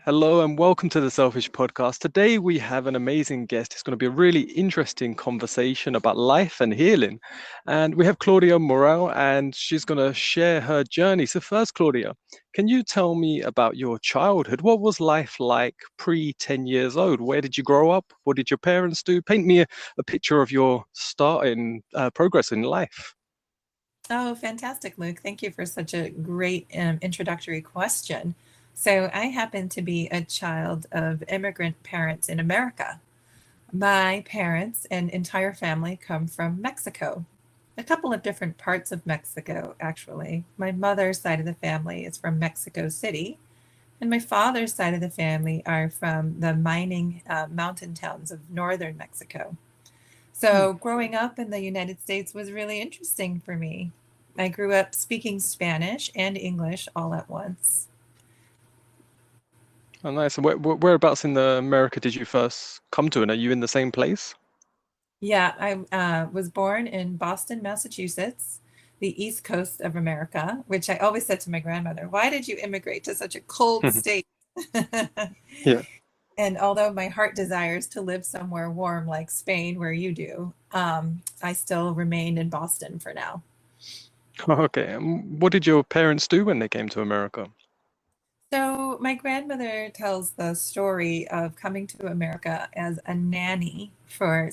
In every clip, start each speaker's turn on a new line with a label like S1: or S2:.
S1: Hello and welcome to the Selfish Podcast. Today we have an amazing guest. It's going to be a really interesting conversation about life and healing. And we have Claudia Moriel and she's going to share her journey. So first, Claudia, can you tell me about your childhood? What was life like pre 10 years old? Where did you grow up? What did your parents do? Paint me a picture of your starting progress in life.
S2: Oh, fantastic, Luke. Thank you for such a great introductory question. So, I happen to be a child of immigrant parents in America. My parents and entire family come from Mexico, a couple of different parts of Mexico, actually. My mother's side of the family is from Mexico City, and my father's side of the family are from the mining mountain towns of northern Mexico.
S1: Hmm.
S2: So, growing up in the United States was really interesting for me. I grew up speaking Spanish and English all at once.
S1: Oh, nice. And whereabouts in the America did you first come to? And are you in the same place?
S2: Yeah, I was born in Boston, Massachusetts, the East Coast of America, which I always said to my grandmother, why did you immigrate to such a cold state?
S1: Yeah.
S2: And although my heart desires to live somewhere warm like Spain, where you do, I still remain in Boston for now.
S1: Okay. And what did your parents do when they came to America?
S2: So, my grandmother tells the story of coming to America as a nanny for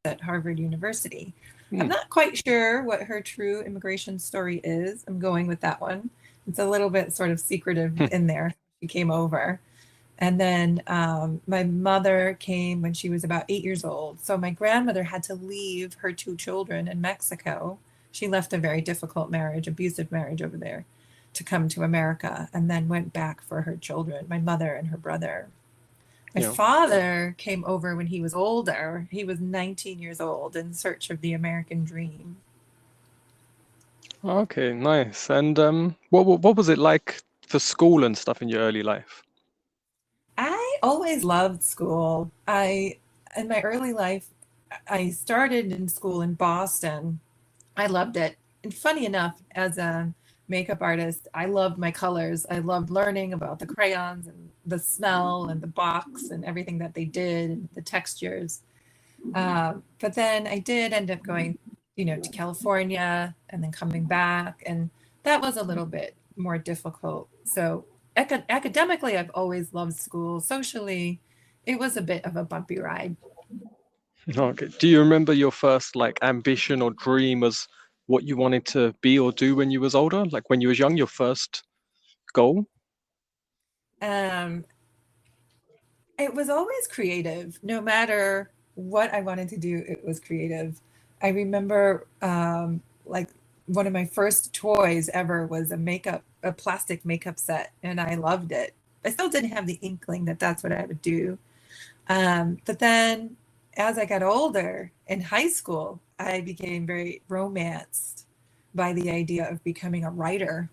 S2: at Harvard University. I'm
S1: Hmm.
S2: not quite sure what her true immigration story is. I'm going with that one. It's a little bit sort of secretive in there. She came over. And then my mother came when she was about 8 years old. So my grandmother had to leave her two children in Mexico. She left a very difficult marriage, abusive marriage over there, to come to America and then went back for her children, my mother and her brother. My
S1: Yeah.
S2: father came over when he was older. He was 19 years old in search of the American dream.
S1: Okay, nice. And what was it like for school and stuff in your early life?
S2: I always loved school. In my early life, I started in school in Boston. I loved it. And funny enough, as a makeup artist, I loved my colors. I loved learning about the crayons and the smell and the box and everything that they did and the textures. But then I did end up going, to California and then coming back, and that was a little bit more difficult. So academically, I've always loved school. Socially, it was a bit of a bumpy ride.
S1: Okay. Do you remember your first like ambition or dream as what you wanted to be or do when you was older? Like when you was young, your first goal?
S2: Um, it was always creative. No matter what I wanted to do, it was creative. I remember like one of my first toys ever was a plastic makeup set, and I loved it. I still didn't have the inkling that that's what I would do. But then as I got older in high school, I became very romanced by the idea of becoming a writer.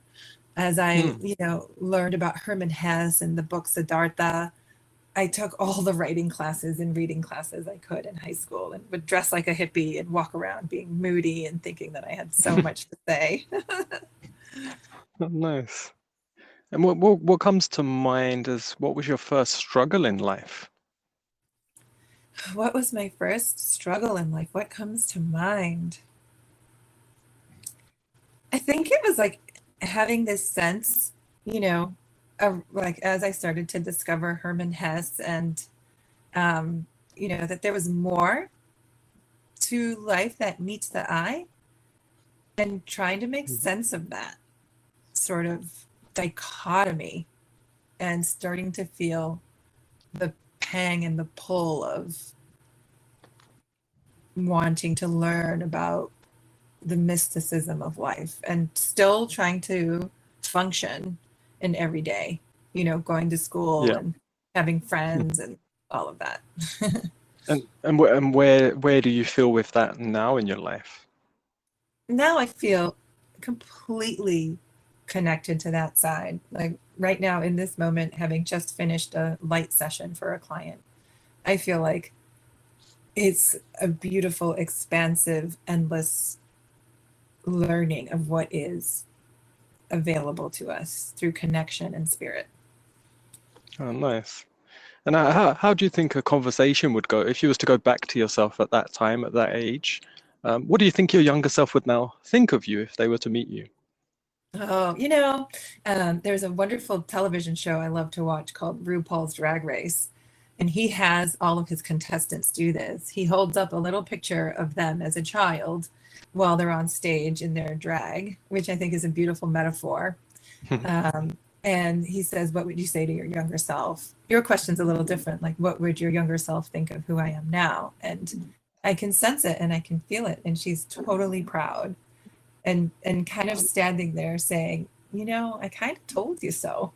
S2: As I,
S1: Hmm.
S2: learned about Herman Hesse and the book Siddhartha, I took all the writing classes and reading classes I could in high school and would dress like a hippie and walk around being moody and thinking that I had so much to say.
S1: Nice. And what comes to mind as what was your first struggle in life?
S2: What was my first struggle in life? What comes to mind? I think it was like having this sense, you know, of like as I started to discover Herman Hesse and, that there was more to life that meets the eye and trying to make
S1: Mhm.
S2: sense of that sort of dichotomy and starting to feel the pang and the pull of wanting to learn about the mysticism of life and still trying to function in every day, going to school
S1: Yeah.
S2: and having
S1: Hmm.
S2: friends and all of that.
S1: And where do you feel with that now in your life?
S2: Now I feel completely connected to that side. Like right now in this moment, having just finished a light session for a client, I feel like it's a beautiful, expansive, endless learning of what is available to us through connection and spirit.
S1: Oh, nice. And how do you think a conversation would go if you was to go back to yourself at that time, at that age? What do you think your younger self would now think of you if they were to meet you?
S2: Oh, there's a wonderful television show I love to watch called RuPaul's Drag Race. And he has all of his contestants do this. He holds up a little picture of them as a child while they're on stage in their drag, which I think is a beautiful metaphor. Um, and he says, "What would you say to your younger self?" Your question's a little different. Like, what would your younger self think of who I am now? And I can sense it and I can feel it. And she's totally proud and kind of standing there saying, I kind of told you so.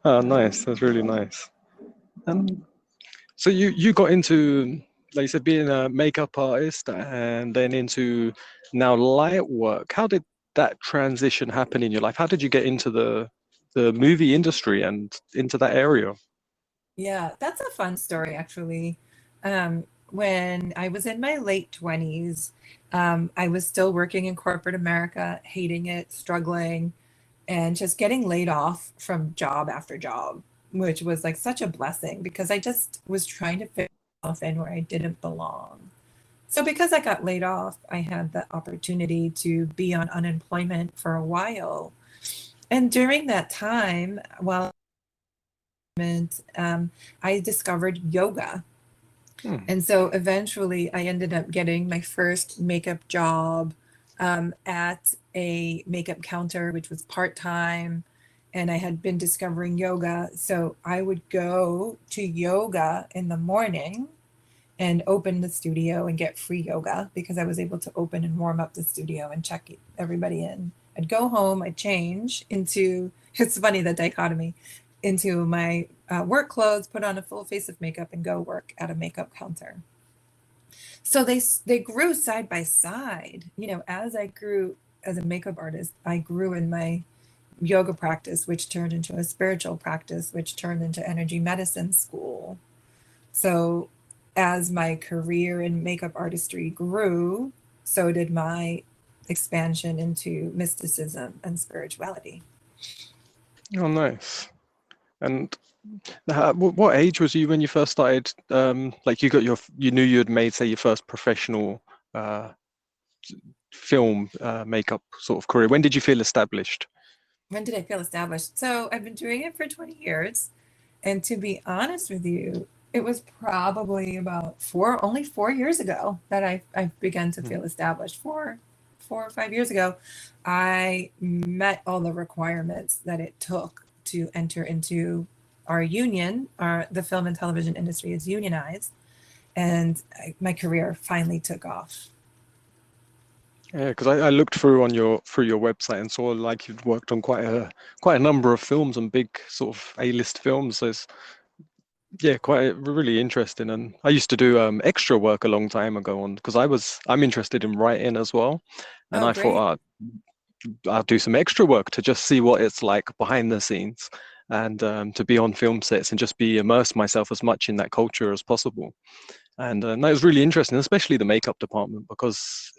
S1: Oh, nice. That's really nice. Um, so you got into, like you said, being a makeup artist and then into now light work. How did that transition happen in your life? How did you get into the movie industry and into that area?
S2: Yeah, that's a fun story, actually. When I was in my late 20s, I was still working in corporate America, hating it, struggling, and just getting laid off from job after job, which was like such a blessing because I just was trying to fit myself in where I didn't belong. So, because I got laid off, I had the opportunity to be on unemployment for a while. And during that time, while I discovered yoga.
S1: Hmm.
S2: And so eventually I ended up getting my first makeup job at a makeup counter, which was part time. And I had been discovering yoga. So I would go to yoga in the morning and open the studio and get free yoga because I was able to open and warm up the studio and check everybody in. I'd go home, I'd change into, it's funny, the dichotomy, into my work clothes, put on a full face of makeup, and go work at a makeup counter. So they grew side by side. As I grew as a makeup artist, I grew in my yoga practice, which turned into a spiritual practice, which turned into energy medicine school. So as my career in makeup artistry grew, so did my expansion into mysticism and spirituality.
S1: Oh, nice. And what age was you when you first started? Like you knew you had made, say, your first professional uh, film makeup sort of career. When did you feel established?
S2: When did I feel established? So I've been doing it for 20 years. And to be honest with you, it was probably about only 4 years ago that I began to feel
S1: Mhm.
S2: established. 4 or 5 years ago, I met all the requirements that it took to enter into our union. The film and television industry is unionized, and my career finally took off.
S1: Yeah, because I looked through your website and saw like you'd worked on quite a number of films and big sort of A-list films. So it's yeah, quite really interesting. And I used to do extra work a long time ago on because I'm interested in writing as well, and
S2: Oh,
S1: I
S2: great.
S1: thought I'll do some extra work to just see what it's like behind the scenes and to be on film sets and just be immerse myself as much in that culture as possible. And that was really interesting, especially the makeup department, because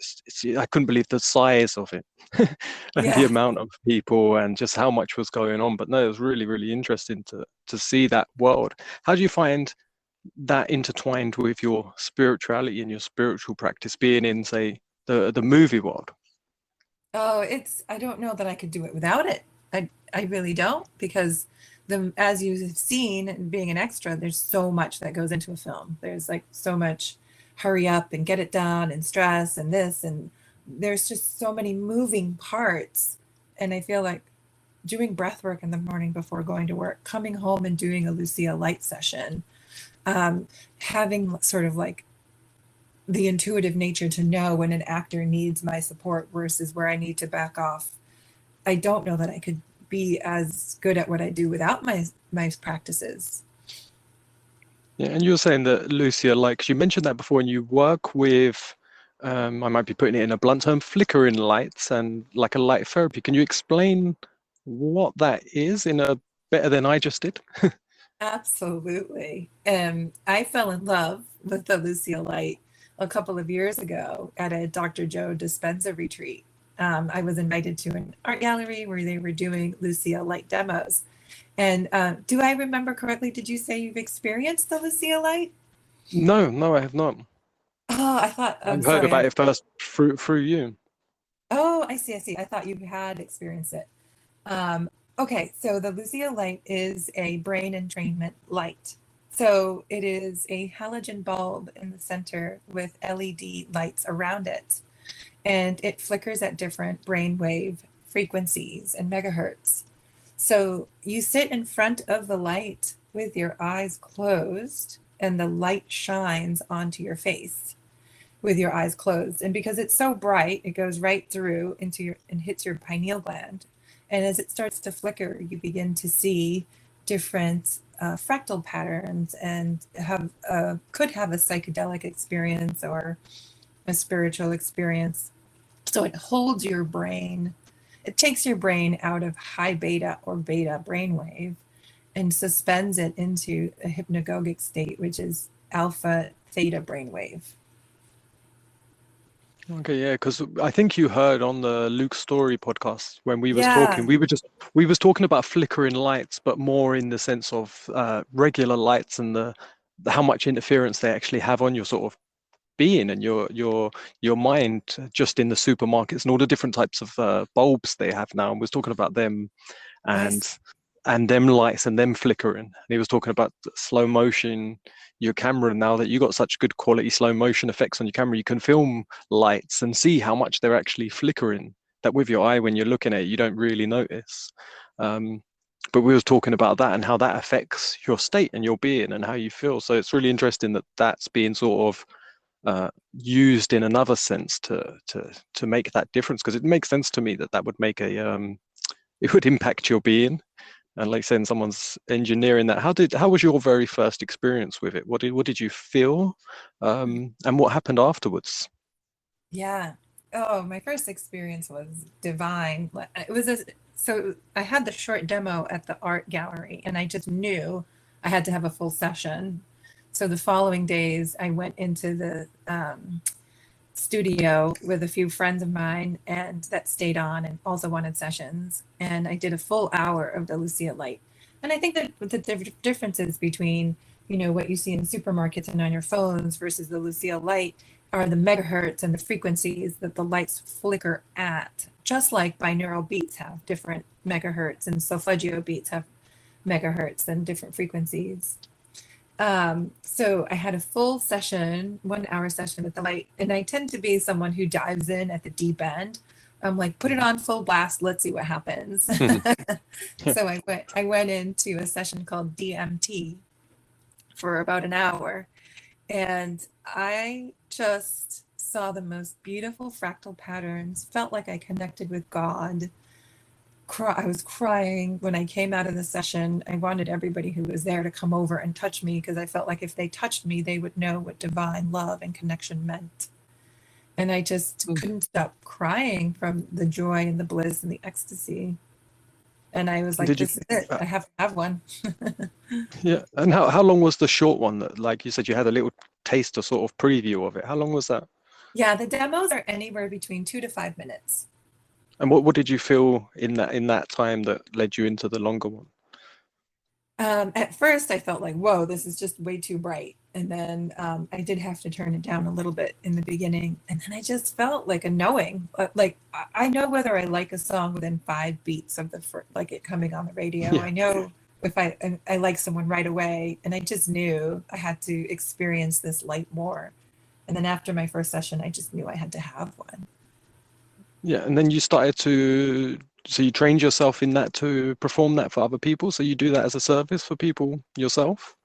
S1: I couldn't believe the size of it and the
S2: Yeah.
S1: amount of people and just how much was going on. But no, it was really, really interesting to see that world. How do you find that intertwined with your spirituality and your spiritual practice, being in, say, the movie world?
S2: Oh, I don't know that I could do it without it. I really don't because as you've seen, being an extra, there's so much that goes into a film. There's like so much hurry up and get it done and stress and this and there's just so many moving parts. And I feel like doing breath work in the morning before going to work, coming home and doing a Lucia Light session, um, having sort of like the intuitive nature to know when an actor needs my support versus where I need to back off. I don't know that I could be as good at what I do without my practices.
S1: Yeah, and you were saying that Lucia, like you mentioned that before, and you work with, I might be putting it in a blunt term, flickering lights and like a light therapy. Can you explain what that is in a better than I just did?
S2: Absolutely. I fell in love with the Lucia Light a couple of years ago at a Dr. Joe Dispenza retreat. I was invited to an art gallery where they were doing Lucia Light demos. And do I remember correctly? Did you say you've experienced the Lucia Light?
S1: No, I have not.
S2: Oh, I thought, I'm
S1: I've heard
S2: sorry.
S1: about it first through you.
S2: Oh, I see, I see. I thought you had experienced it. Um, okay, so the Lucia Light is a brain entrainment light. So it is a halogen bulb in the center with LED lights around it, and it flickers at different brainwave frequencies and megahertz. So you sit in front of the light with your eyes closed, and the light shines onto your face with your eyes closed. And because it's so bright, it goes right through into your and hits your pineal gland. And as it starts to flicker, you begin to see different fractal patterns and could have a psychedelic experience or a spiritual experience. So it holds your brain. It takes your brain out of high beta or beta brainwave and suspends it into a hypnagogic state, which is alpha theta brainwave.
S1: Okay, yeah, because I think you heard on the Luke Story podcast when we was talking,
S2: Yeah,
S1: we was talking about flickering lights, but more in the sense of regular lights and the how much interference they actually have on your sort of being and your mind, just in the supermarkets and all the different types of bulbs they have now. And we was talking about them and
S2: yes,
S1: them lights and them flickering. And he was talking about slow motion, your camera. Now that you got such good quality slow motion effects on your camera, you can film lights and see how much they're actually flickering. That with your eye, when you're looking at it, you don't really notice. Um, but we was talking about that and how that affects your state and your being and how you feel. So it's really interesting that that's being sort of used in another sense to make that difference, because it makes sense to me that that would make a it would impact your being. And like saying someone's engineering that, how was your very first experience with it? What did you feel, and what happened afterwards?
S2: yeah. Oh, my first experience was divine. It was so I had the short demo at the art gallery, and I just knew I had to have a full session. So the following days, I went into the studio with a few friends of mine and that stayed on and also wanted sessions. And I did a full hour of the Lucia Light. And I think that the differences between, what you see in supermarkets and on your phones versus the Lucia Light are the megahertz and the frequencies that the lights flicker at, just like binaural beats have different megahertz and solfeggio beats have megahertz and different frequencies. So I had a full session, 1 hour session with the light, and I tend to be someone who dives in at the deep end. I'm like, put it on full blast, let's see what happens. So I went into a session called DMT for about an hour, and I just saw the most beautiful fractal patterns, felt like I connected with God. I was crying when I came out of the session. I wanted everybody who was there to come over and touch me because I felt like if they touched me, they would know what divine love and connection meant. And I just couldn't stop crying from the joy and the bliss and the ecstasy. And I was like,
S1: Did you?
S2: this is it.
S1: Uh,
S2: I have to have one.
S1: yeah, and how long was the short one that, like you said, you had a little taste or sort of preview of it? How long was that?
S2: Yeah, the demos are anywhere between 2 to 5 minutes.
S1: And what did you feel in that time that led you into the longer one?
S2: At first, I felt like, whoa, this is just way too bright. And then I did have to turn it down a little bit in the beginning. And then I just felt like a knowing, like I know whether I like a song within 5 beats of like it coming on the radio.
S1: Yeah.
S2: I know if I like someone right away. And I just knew I had to experience this light more. And then after my first session, I just knew I had to have one.
S1: Yeah, and then you started so you trained yourself in that to perform that for other people. So you do that as a service for people yourself?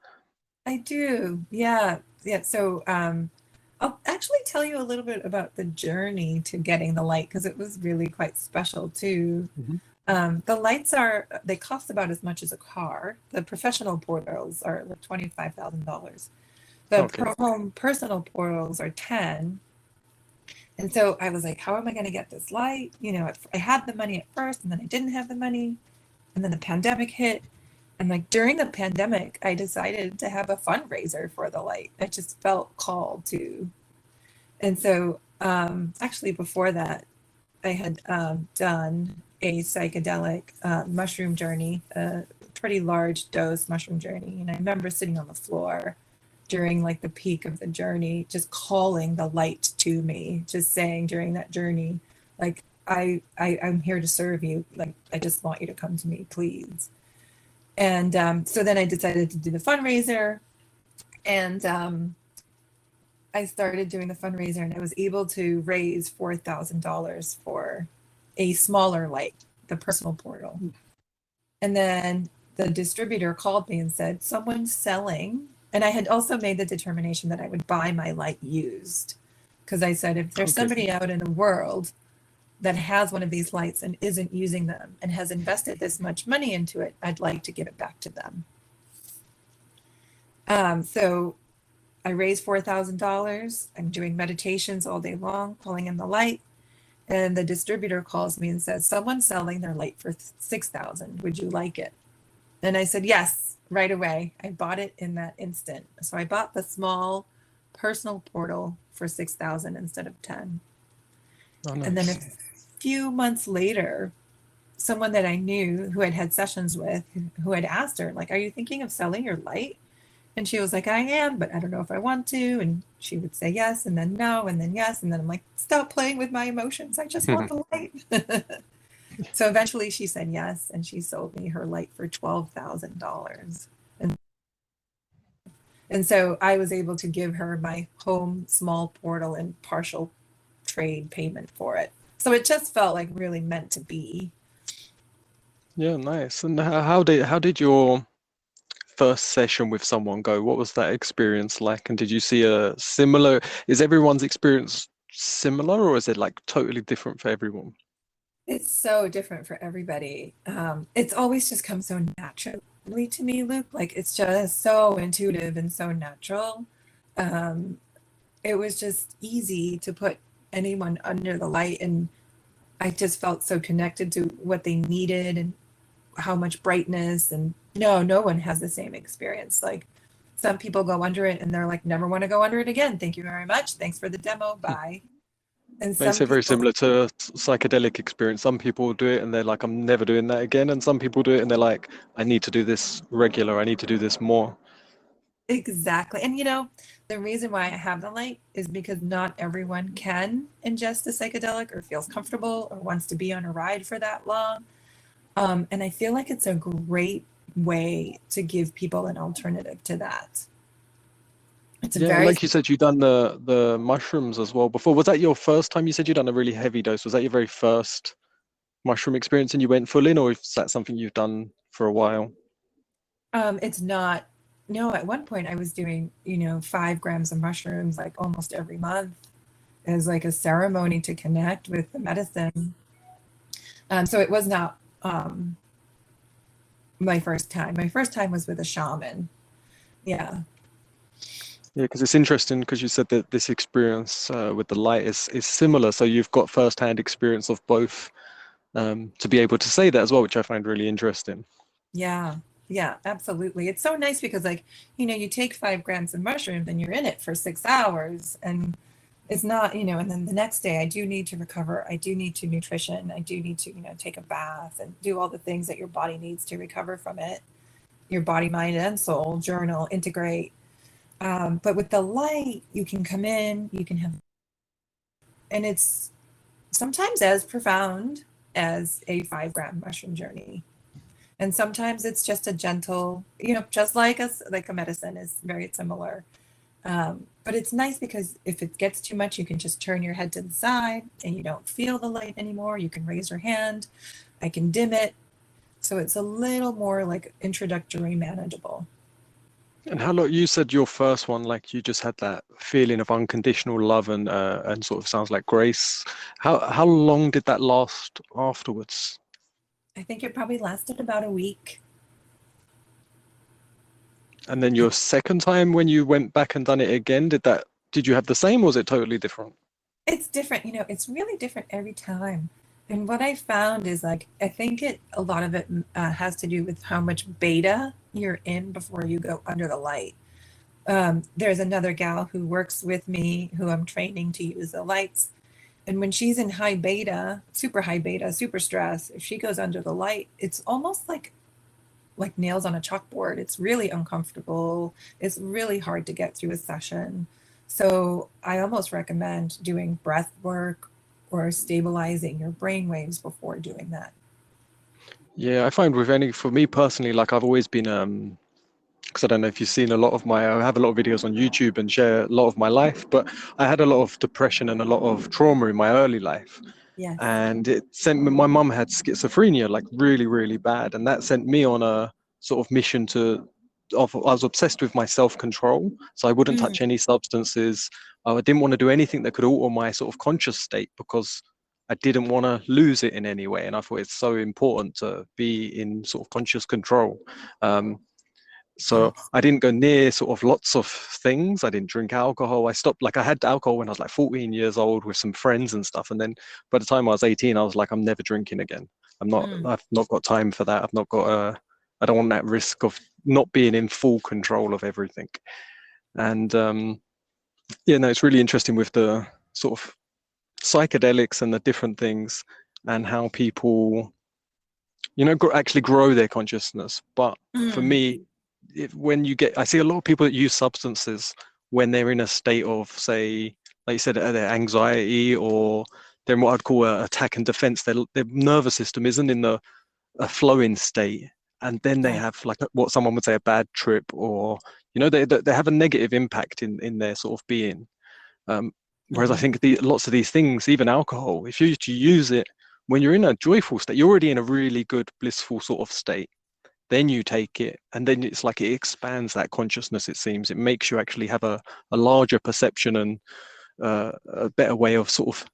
S2: I do. Yeah. Yeah. So I'll actually tell you a little bit about the journey to getting the light because it was really quite special too.
S1: Mhm.
S2: The lights they cost about as much as a car. The professional portals are like $25,000. The
S1: Okay.
S2: home personal portals are 10. And so I was like, how am I going to get this light? I had the money at first and then I didn't have the money. And then the pandemic hit. And like during the pandemic, I decided to have a fundraiser for the light. I just felt called to. And so actually before that, I had done a psychedelic mushroom journey pretty large dose mushroom journey. And I remember sitting on the floor during like the peak of the journey, just calling the light to me, just saying during that journey, like, I'm here to serve you. Like, I just want you to come to me, please. And so then I decided to do the fundraiser, and I started doing the fundraiser, and I was able to raise $4,000 for a smaller light, the personal portal. And then the distributor called me and said, someone's selling. And I had also made the determination that I would buy my light used. Because I said, if there's somebody out in the world that has one of these lights and isn't using them and has invested this much money into it, I'd like to give it back to them. So I raised $4,000. I'm doing meditations all day long, pulling in the light. And the distributor calls me and says, someone's selling their light for $6,000. Would you like it? And I said, yes, right away. I bought it in that instant. So I bought the small personal portal for $6,000 instead of 10.
S1: Oh, nice.
S2: And then a few months later, someone that I knew who I'd had sessions with, who had asked her, like, are you thinking of selling your light? And she was like, I am, but I don't know if I want to. And she would say yes, and then no, and then yes. And then I'm like, stop playing with my emotions. I just want the light. So eventually she said yes, and she sold me her light for $12,000. And so I was able to give her my home small portal and partial trade payment for it. So it just felt like really meant to be.
S1: Yeah, nice. And how did your first session with someone go? What was that experience like? And did you see a similar, is everyone's experience similar, or is it like totally different for everyone?
S2: It's so different for everybody. It's always just come so naturally to me, Luke. Like, it's just so intuitive and so natural. It was just easy to put anyone under the light, and I just felt so connected to what they needed and how much brightness. And no one has the same experience. Like, some people go under it and they're like, never want to go under it again. Thank you very much. Thanks for the demo. Bye. And
S1: They
S2: some
S1: say very
S2: people,
S1: similar to a psychedelic experience. Some people do it and they're like, I'm never doing that again. And some people do it and they're like, I need to do this regular. I need to do this more.
S2: exactly. And the reason why I have the light is because not everyone can ingest a psychedelic or feels comfortable or wants to be on a ride for that long. And I feel like it's a great way to give people an alternative to that. It's a
S1: Yeah, and
S2: very
S1: like you said, you've done the mushrooms as well before. Was that your first time? You said you'd done a really heavy dose. Was that your very first mushroom experience and you went full in, or is that something you've done for a while?
S2: it's not. No, at one point I was doing, 5 grams of mushrooms like almost every month as like a ceremony to connect with the medicine. So it was not my first time. My first time was with a shaman. Yeah.
S1: Yeah, because it's interesting because you said that this experience with the light is similar. So you've got first-hand experience of both, to be able to say that as well, which I find really interesting.
S2: Yeah. Yeah, absolutely. It's so nice because, like, you take 5 grams of mushrooms and you're in it for 6 hours, and it's not, and then the next day I do need to recover. I do need to nutrition. I do need to, take a bath and do all the things that your body needs to recover from it. Your body, mind, and soul, journal, integrate. But with the light, you can come in, you can have, and it's sometimes as profound as a 5 gram mushroom journey. And sometimes it's just a gentle, just like a medicine is very similar. But it's nice because if it gets too much, you can just turn your head to the side and you don't feel the light anymore. You can raise your hand. I can dim it. So it's a little more like introductory, manageable.
S1: And how long, you said your first one, like you just had that feeling of unconditional love and sort of sounds like grace. How long did that last afterwards?
S2: I think it probably lasted about a week.
S1: And then your second time when you went back and done it again, did you have the same or was it totally different?
S2: It's different, it's really different every time. And what I found is, like, I think a lot of it has to do with how much beta you're in before you go under the light. There's another gal who works with me who I'm training to use the lights. And when she's in high beta, super stress, if she goes under the light, it's almost like like nails on a chalkboard. It's really uncomfortable. It's really hard to get through a session. So I almost recommend doing breath work or stabilizing your brain waves before doing that.
S1: Yeah, I find for me personally, like I've always been because I don't know if you've seen I have a lot of videos on YouTube and share a lot of my life, but I had a lot of depression and a lot of trauma in my early life.
S2: Yes.
S1: And it sent me, my mum had schizophrenia, like really, really bad. And that sent me on a sort of mission I was obsessed with my self-control. So I wouldn't
S2: Mm,
S1: touch any substances. I didn't want to do anything that could alter my sort of conscious state because I didn't want to lose it in any way. And I thought it's so important to be in sort of conscious control. Um, so
S2: yes.
S1: I didn't go near sort of lots of things. I didn't drink alcohol. I stopped, like I had alcohol when I was like 14 years old with some friends and stuff. And then by the time I was 18, I was like, I'm never drinking again.
S2: Mm,
S1: I've not got time for that. I don't want that risk of not being in full control of everything. And yeah, no, it's really interesting with the sort of psychedelics and the different things and how people, actually grow their consciousness. But for
S2: mm,
S1: me, I see a lot of people that use substances when they're in a state of, say, like you said, their anxiety, or they're in what I'd call a attack and defense. Their nervous system isn't in a flowing state. And then they
S2: yeah.
S1: have like what someone would say a bad trip, or, they have a negative impact in their sort of being. Um, Whereas I
S2: Mhm.
S1: think lots of these things, even alcohol, if you to use it when you're in a joyful state, you're already in a really good, blissful sort of state. Then you take it, and then it's like it expands that consciousness, it seems. It makes you actually have a larger perception and a better way of sort of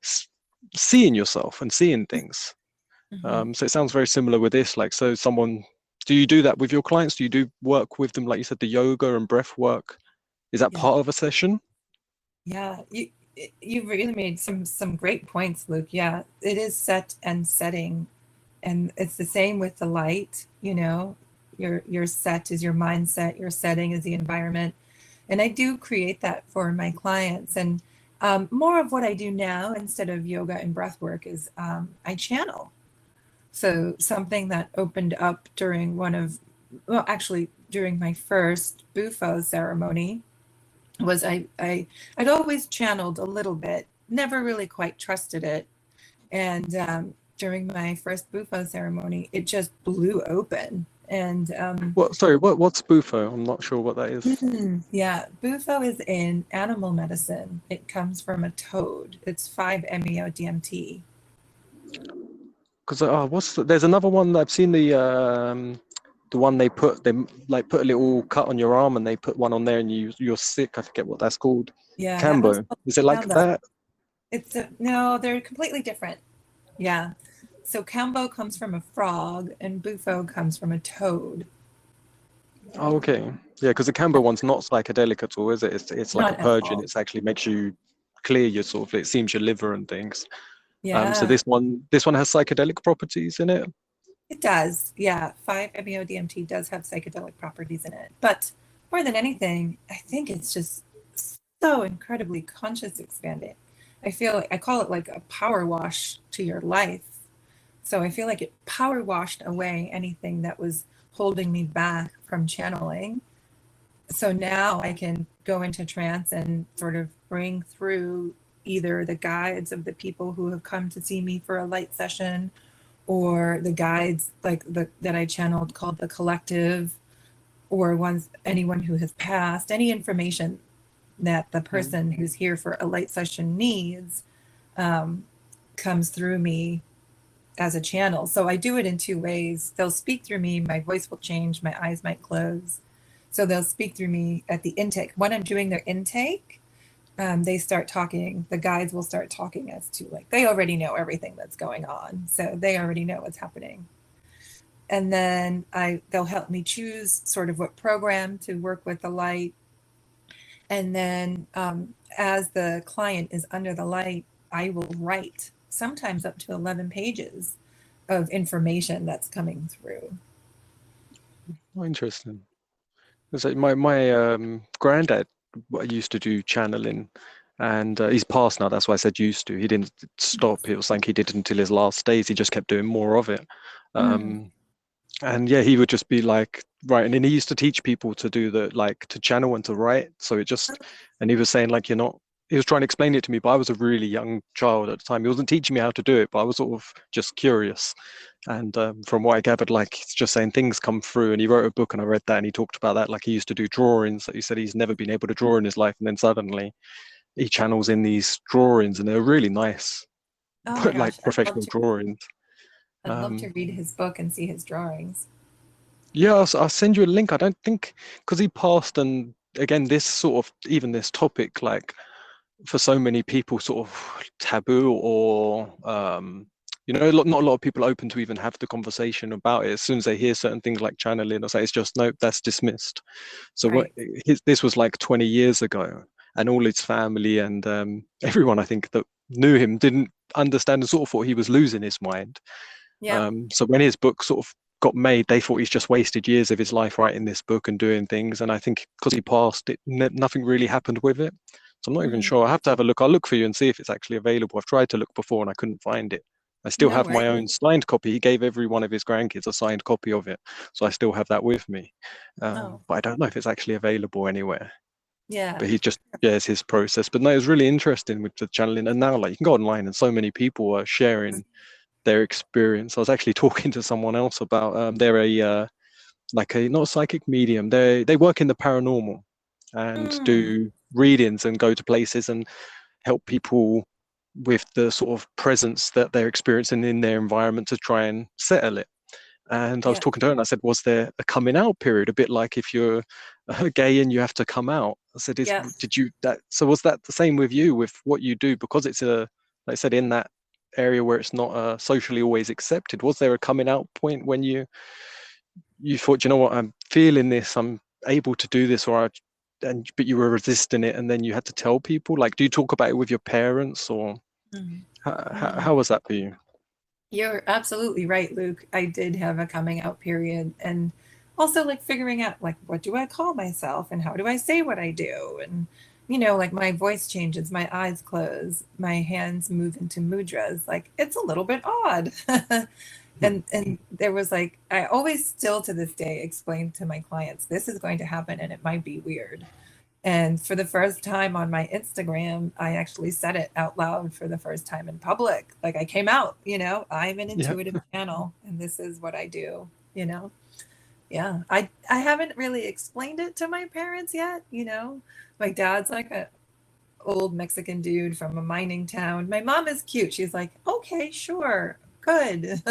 S1: seeing yourself and seeing things.
S2: Mhm.
S1: So it sounds very similar with this. Like, so do you do that with your clients? Do you do work with them, like you said, the yoga and breath work? Is that
S2: Yeah.
S1: part of a session?
S2: Yeah. You really made some great points, Luke. Yeah. It is set and setting. And it's the same with the light, your set is your mindset, your setting is the environment. And I do create that for my clients. And more of what I do now instead of yoga and breath work is I channel. So something that opened up during my first Bufo ceremony was I'd always channeled a little bit, never really quite trusted it. And during my first Bufo ceremony, it just blew open. And
S1: What's Bufo? I'm not sure what that is.
S2: yeah, Bufo is in animal medicine. It comes from a toad. It's 5-MeO-DMT.
S1: Because there's another one that I've seen, the one they like put a little cut on your arm and they put one on there and you're sick. I forget what that's called.
S2: Yeah, that one's
S1: Cambo.
S2: called
S1: Is it like
S2: Kambo.
S1: that?
S2: No, they're completely different. Yeah. So Kambo comes from a frog and Bufo comes from a toad.
S1: Oh, okay. Yeah, because the Cambo one's not psychedelic at all, is it? It's like a
S2: Not at
S1: purging.
S2: all.
S1: It's actually makes you clear your sort of, it seems, your liver and things. So
S2: Yeah,
S1: this one has psychedelic properties in it.
S2: it does. Yeah, 5-MeO-DMT does have psychedelic properties in it. But more than anything, I think it's just so incredibly conscious expanding. I feel like I call it like a power wash to your life. So I feel like it power washed away anything that was holding me back from channeling. So now I can go into trance and sort of bring through either the guides of the people who have come to see me for a light session, or the guides that I channeled called the collective, or anyone who has passed, any information that the
S1: Mm.
S2: person who's here for a light session needs, um, comes through me as a channel. So I do it in two ways. They'll speak through me, my voice will change, my eyes might close. So they'll speak through me at the intake. When I'm doing their intake, they start talking, the guides will start talking as to, like, they already know everything that's going on. So they already know what's happening. And then they'll help me choose sort of what program to work with the light. And then as the client is under the light, I will write sometimes up to 11 pages of information that's coming through.
S1: Oh, interesting. It's like my granddad used to do channeling, and he's passed now. That's why I said used to. He didn't stop. It was like he did it until his last days. He just kept doing more of it.
S2: Mm.
S1: Um, And yeah, he would just be like, right. And then he used to teach people to do the like to channel and to write. So it just, and he was saying like, you're not, he was trying to explain it to me, but I was a really young child at the time. He wasn't teaching me how to do it, but I was sort of just curious. And from what I gathered, like it's just saying things come through. And he wrote a book, and I read that, and he talked about that. Like he used to do drawings. That he said he's never been able to draw in his life, and then suddenly he channels in these drawings, and they're really nice,
S2: Oh my
S1: like
S2: gosh,
S1: professional drawings.
S2: I'd love to
S1: Um,
S2: read his book and see his drawings.
S1: Yeah, I'll send you a link. I don't think because he passed, and again, this sort of even this topic, like for so many people, sort of taboo or not a lot of people are open to even have the conversation about it. As soon as they hear certain things like channeling or say, it's just nope, that's dismissed. So
S2: Right.
S1: this was like 20 years ago, and all his family and everyone I think that knew him didn't understand and sort of thought he was losing his mind.
S2: Yeah.
S1: So when his book sort of got made, they thought he's just wasted years of his life writing this book and doing things. And I think because he passed, nothing really happened with it. So I'm not even
S2: Mm,
S1: sure. I have to have a look. I'll look for you and see if it's actually available. I've tried to look before and I couldn't find it. I still
S2: no
S1: have my
S2: worries.
S1: own signed copy. He gave every one of his grandkids a signed copy of it. So I still have that with me.
S2: Oh,
S1: But I don't know if it's actually available anywhere.
S2: yeah.
S1: But he just shares his process. But no, it was really interesting with the channeling. And now, like, you can go online and so many people are sharing their experience. I was actually talking to someone else about they're a like a not a psychic medium. They work in the paranormal and
S2: Mm,
S1: do readings and go to places and help people with the sort of presence that they're experiencing in their environment to try and settle it. And I was
S2: yeah.
S1: talking to her and I said, was there a coming out period? A bit like if you're gay and you have to come out. I said,
S2: Yes.
S1: did you that so was that the same with you with what you do? Because it's like I said, in that area where it's not socially always accepted, was there a coming out point when you thought, you know what, I'm feeling this, I'm able to do this, but you were resisting it, and then you had to tell people? Like, do you talk about it with your parents, or
S2: Mm,
S1: how
S2: mm.
S1: was that for you?
S2: You're absolutely right, Luke. I did have a coming out period, and also like figuring out like what do I call myself and how do I say what I do, and like my voice changes, my eyes close, my hands move into mudras. Like it's a little bit odd. And there was like I always still to this day explain to my clients this is going to happen and it might be weird. And for the first time on my Instagram, I actually said it out loud for the first time in public. Like I came out, I'm an
S1: Yeah,
S2: intuitive channel and this is what I do, you know. Yeah. I haven't really explained it to my parents yet. My dad's like a old Mexican dude from a mining town. My mom is cute. She's like, "Okay, sure. Good."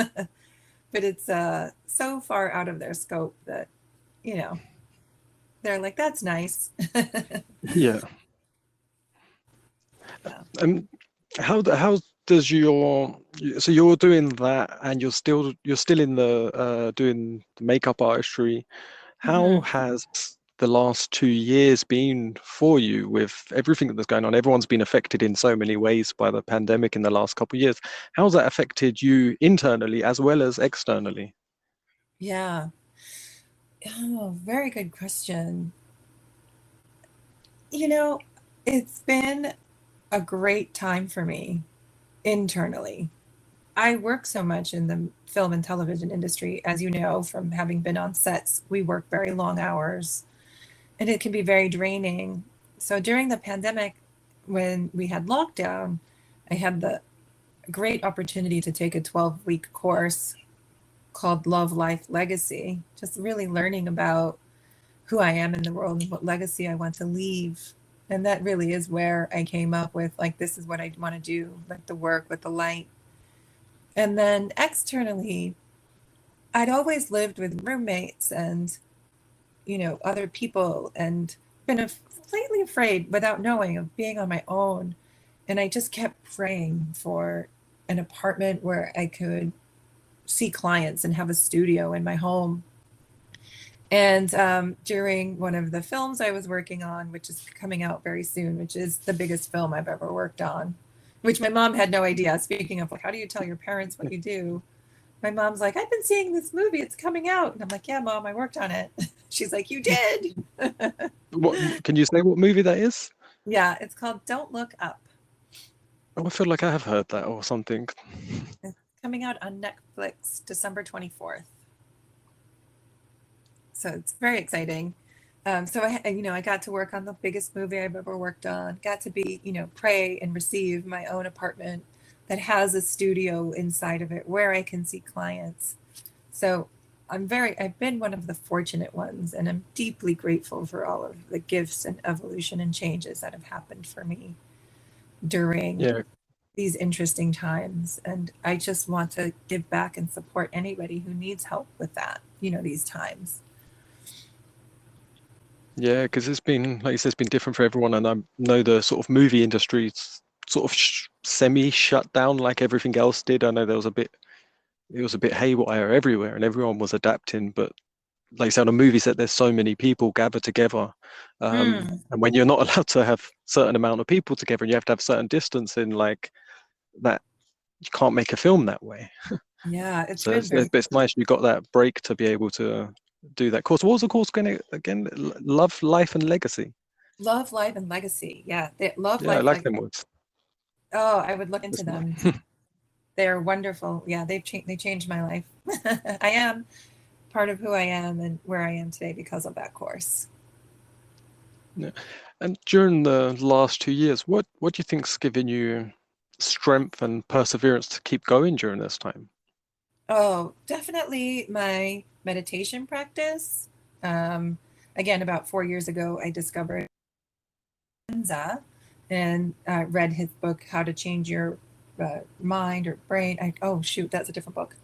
S2: But it's so far out of their scope that, you know, they're like, "That's nice."
S1: yeah.
S2: Yeah.
S1: Um, how does so you're doing that, and you're still in the doing the makeup artistry. How
S2: Mhm.
S1: has the last 2 years been for you with everything that's going on? Everyone's been affected in so many ways by the pandemic in the last couple of years. How's that affected you internally as well as externally?
S2: Yeah. Oh, very good question. You know, it's been a great time for me internally. I work so much in the film and television industry, as you know, from having been on sets. We work very long hours and it can be very draining. So during the pandemic, when we had lockdown, I had the great opportunity to take a 12-week course called Love, Life, Legacy, just really learning about who I am in the world and what legacy I want to leave. And that really is where I came up with like, this is what I want to do, like the work with the light. And then externally, I'd always lived with roommates and, other people and been slightly afraid without knowing of being on my own. And I just kept praying for an apartment where I could see clients and have a studio in my home. And during one of the films I was working on, which is coming out very soon, which is the biggest film I've ever worked on, which my mom had no idea. Speaking of like, how do you tell your parents what you do? My mom's like, I've been seeing this movie. It's coming out. And I'm like, yeah, mom, I worked on it. She's like, you did?
S1: What can you say? What movie that is?
S2: Yeah, it's called Don't Look Up.
S1: Oh, I feel like I have heard that or something.
S2: It's coming out on Netflix December 24th. So it's very exciting. So I got to work on the biggest movie I've ever worked on. Got to be, pray and receive my own apartment that has a studio inside of it where I can see clients. So I've been one of the fortunate ones, and I'm deeply grateful for all of the gifts and evolution and changes that have happened for me during
S1: Yeah,
S2: these interesting times. And I just want to give back and support anybody who needs help with that, these times.
S1: yeah, because it's been, like you said, it's been different for everyone, and I know the sort of movie industry's sort of semi shut down like everything else did. I know it was a bit haywire everywhere, and everyone was adapting. But like I said, on a movie set, there's so many people gathered together,
S2: Mm,
S1: and when you're not allowed to have certain amount of people together, and you have to have certain distance in like that, you can't make a film that way.
S2: yeah, it's
S1: So
S2: been very,
S1: it's nice you got that break to be able to do that course. What was the course again? Love, Life, and Legacy.
S2: love, life, and legacy. Yeah, love,
S1: Yeah, I
S2: life,
S1: like
S2: legacy.
S1: them words.
S2: Oh, I would look into
S1: That's
S2: them.
S1: nice.
S2: They're wonderful. Yeah, they changed my life. I am part of who I am and where I am today because of that course.
S1: Yeah. And during the last 2 years, what do you think's given you strength and perseverance to keep going during this time?
S2: Oh, definitely my meditation practice. Um, Again, about 4 years ago, I discovered Enza and read his book, How to Change Your Mind or Brain. Oh, shoot, that's a different book.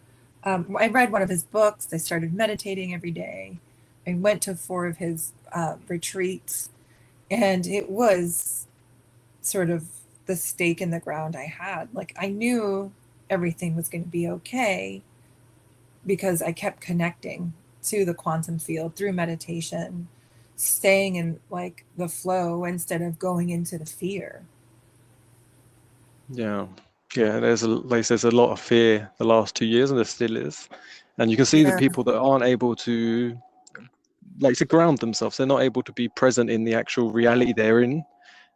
S2: I read one of his books. I started meditating every day. I went to 4 of his retreats, and it was sort of the stake in the ground I had. Like, I knew everything was going to be okay because I kept connecting to the quantum field through meditation, staying in like the flow instead of going into the fear.
S1: Yeah. Yeah, there's a lot of fear the last 2 years, and there still is. And you can see the
S2: Yeah.
S1: people that aren't able to like to ground themselves. They're not able to be present in the actual reality they're in,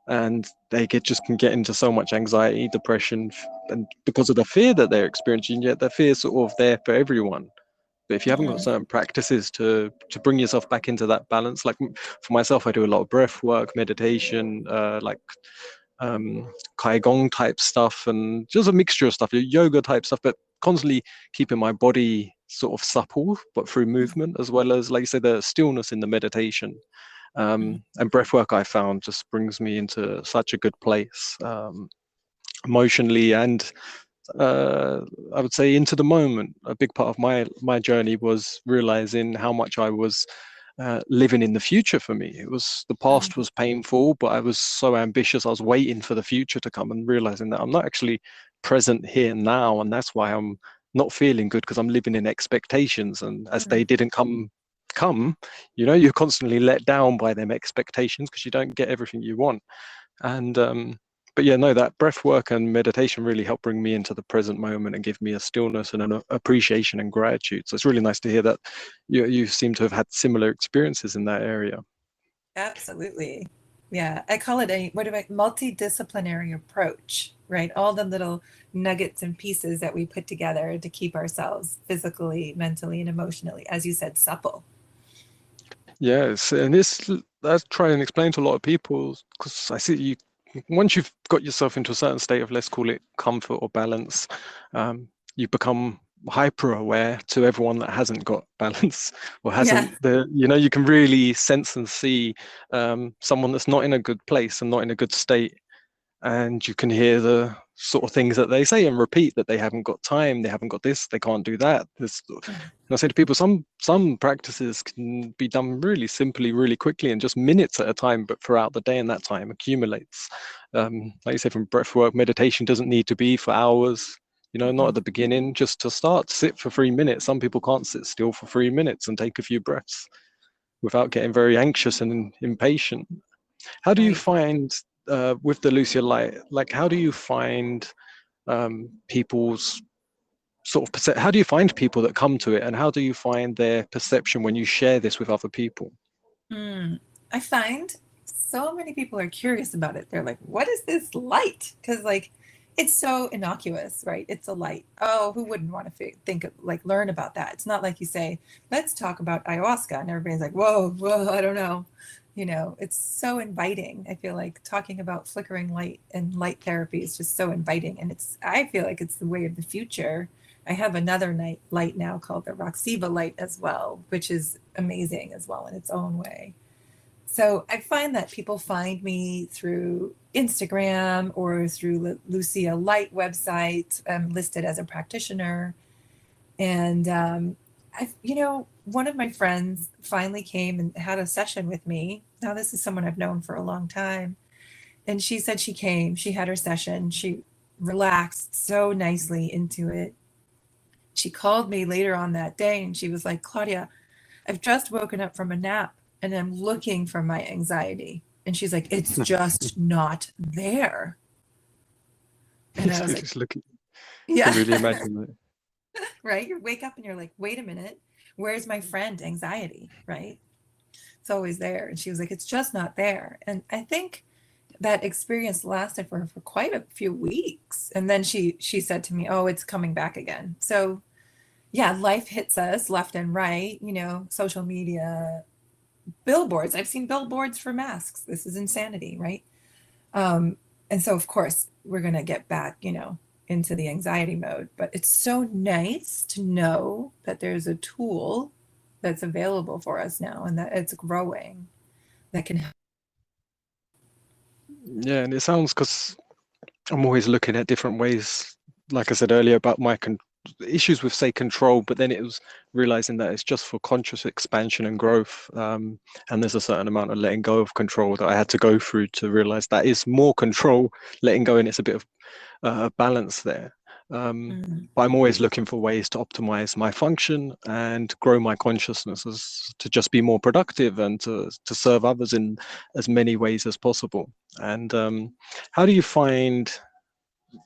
S1: and they just can get into so much anxiety, depression, and because of the fear that they're experiencing. Yet the fear is sort of there for everyone. But if you haven't got
S2: Mm,
S1: certain practices to bring yourself back into that balance, like for myself, I do a lot of breath work, meditation, like Qigong type stuff, and just a mixture of stuff, yoga type stuff, but constantly keeping my body sort of supple, but through movement, as well as, like you said, the stillness in the meditation.
S2: mm,
S1: And breath work I found just brings me into such a good place, emotionally and uh, I would say into the moment. A big part of my journey was realizing how much I was living in the future for me. It was the
S2: mm,
S1: past was painful, but I was so ambitious. I was waiting for the future to come and realizing that I'm not actually present here now, and that's why I'm not feeling good because I'm living in expectations, and as
S2: mm.
S1: they didn't come, you're constantly let down by them expectations because you don't get everything you want. And but yeah, no, that breath work and meditation really helped bring me into the present moment and give me a stillness and an appreciation and gratitude. So it's really nice to hear that you seem to have had similar experiences in that area.
S2: Absolutely. Yeah, I call it a multidisciplinary approach, right? All the little nuggets and pieces that we put together to keep ourselves physically, mentally, and emotionally, as you said, supple.
S1: Yes, and this I try and explain to a lot of people because I see you once you've got yourself into a certain state of, let's call it comfort or balance, you become hyper aware to everyone that hasn't got balance or
S2: Yeah.
S1: hasn't you can really sense and see someone that's not in a good place and not in a good state, and you can hear the sort of things that they say and repeat, that they haven't got time, they haven't got this, they can't do that. This, and I say to people, some practices can be done really simply, really quickly, and just minutes at a time, but throughout the day, and that time accumulates. Like you say, from breath work, meditation doesn't need to be for hours. Not at
S2: Mhm.
S1: the beginning. Just to start, sit for 3 minutes. Some people can't sit still for 3 minutes and take a few breaths without getting very anxious and impatient. How do you
S2: Right.
S1: find with the Lucia Light, like how do you find people's sort of how do you find people that come to it, and how do you find their perception when you share this with other people?
S2: Mm. I find so many people are curious about it. They're like, what is this light? Because, like, it's so innocuous, right? It's a light. Oh, who wouldn't want to think of, like, learn about that? It's not like you say, let's talk about ayahuasca, and everybody's like, whoa, I don't know. It's so inviting. I feel like talking about flickering light and light therapy is just so inviting, and I feel like it's the way of the future. I have another light now called the Roxiva light as well, which is amazing as well in its own way. So I find that people find me through Instagram or through Lucia Light website. I'm listed as a practitioner. And one of my friends finally came and had a session with me. Now, this is someone I've known for a long time. And she said she had her session. She relaxed so nicely into it. She called me later on that day and she was like, Claudia, I've just woken up from a nap and I'm looking for my anxiety. And she's like, it's just not there. And I was like,
S1: Just looking, I can
S2: yeah,
S1: really imagine that.
S2: right. You wake up and you're like, wait a minute, where's my friend anxiety? Right. It's always there. And she was like, it's just not there. And I think that experience lasted for her for quite a few weeks. And then she said to me, oh, it's coming back again. So yeah, life hits us left and right, social media, billboards. I've seen billboards for masks. This is insanity, right? And so, of course, we're going to get back, into the anxiety mode. But it's so nice to know that there's a tool that's available for us now and that it's growing that can help.
S1: Yeah, and it sounds, because I'm always looking at different ways, like I said earlier, about my issues with, say, control, but then it was realizing that it's just for conscious expansion and growth. And there's a certain amount of letting go of control that I had to go through to realize that is more control, letting go, and it's a bit of balance there. But I'm always looking for ways to optimize my function and grow my consciousness to just be more productive and to serve others in as many ways as possible. And how do you find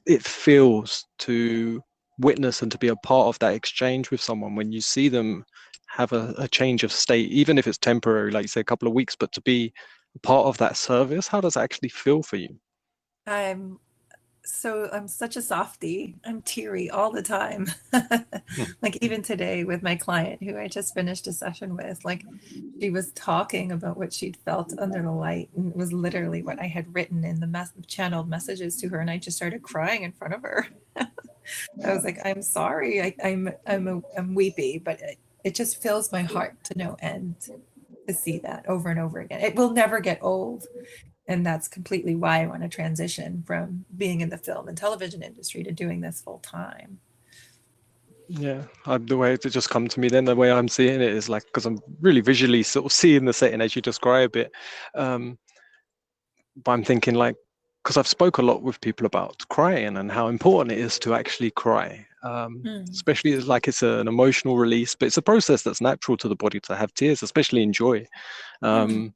S1: it feels to witness and to be a part of that exchange with someone when you see them have a change of state, even if it's temporary, like you say, a couple of weeks, but to be part of that service? How does it actually feel for you?
S2: I'm I'm such a softie. I'm teary all the time. Like even today with my client who I just finished a session with, like she was talking about what she'd felt under the light, and it was literally what I had written in the channeled messages to her, and I just started crying in front of her. I was like, I'm sorry. I'm weepy, but it just fills my heart to no end to see that over and over again. It will never get old. And that's completely why I want to transition from being in the film and television industry to doing this full time.
S1: Yeah, the way it just come to me then, the way I'm seeing it is like, because I'm really visually sort of seeing the setting as you describe it. But I'm thinking like, because I've spoke a lot with people about crying and how important it is to actually cry,
S2: Mm.
S1: especially as like it's an emotional release, but it's a process that's natural to the body to have tears, especially in joy.
S2: Mm.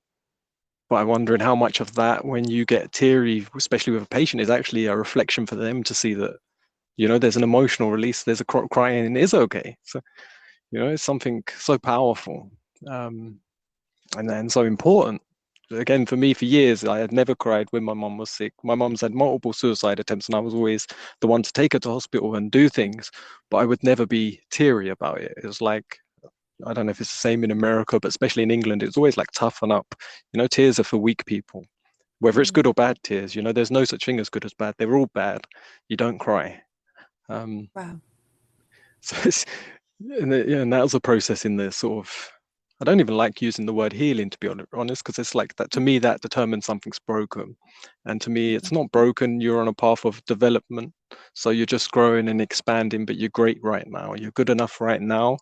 S1: But I'm wondering how much of that, when you get teary, especially with a patient, is actually a reflection for them to see that, there's an emotional release, there's a crying is okay. So, it's something so powerful, and then so important. Again, for me, for years, I had never cried when my mum was sick. My mum's had multiple suicide attempts, and I was always the one to take her to hospital and do things, but I would never be teary about it. It was like, I don't know if it's the same in America, but especially in England, it's always like toughen up. Tears are for weak people, whether it's
S2: Mm.
S1: good or bad tears. There's no such thing as good as bad. They're all bad. You don't cry. Um,
S2: Wow.
S1: so it's, and that was a process in the sort of, I don't even like using the word healing, to be honest, because it's like that, to me, that determines something's broken. And to me, it's not broken. You're on a path of development. So you're just growing and expanding, but you're great right now. You're good enough right now.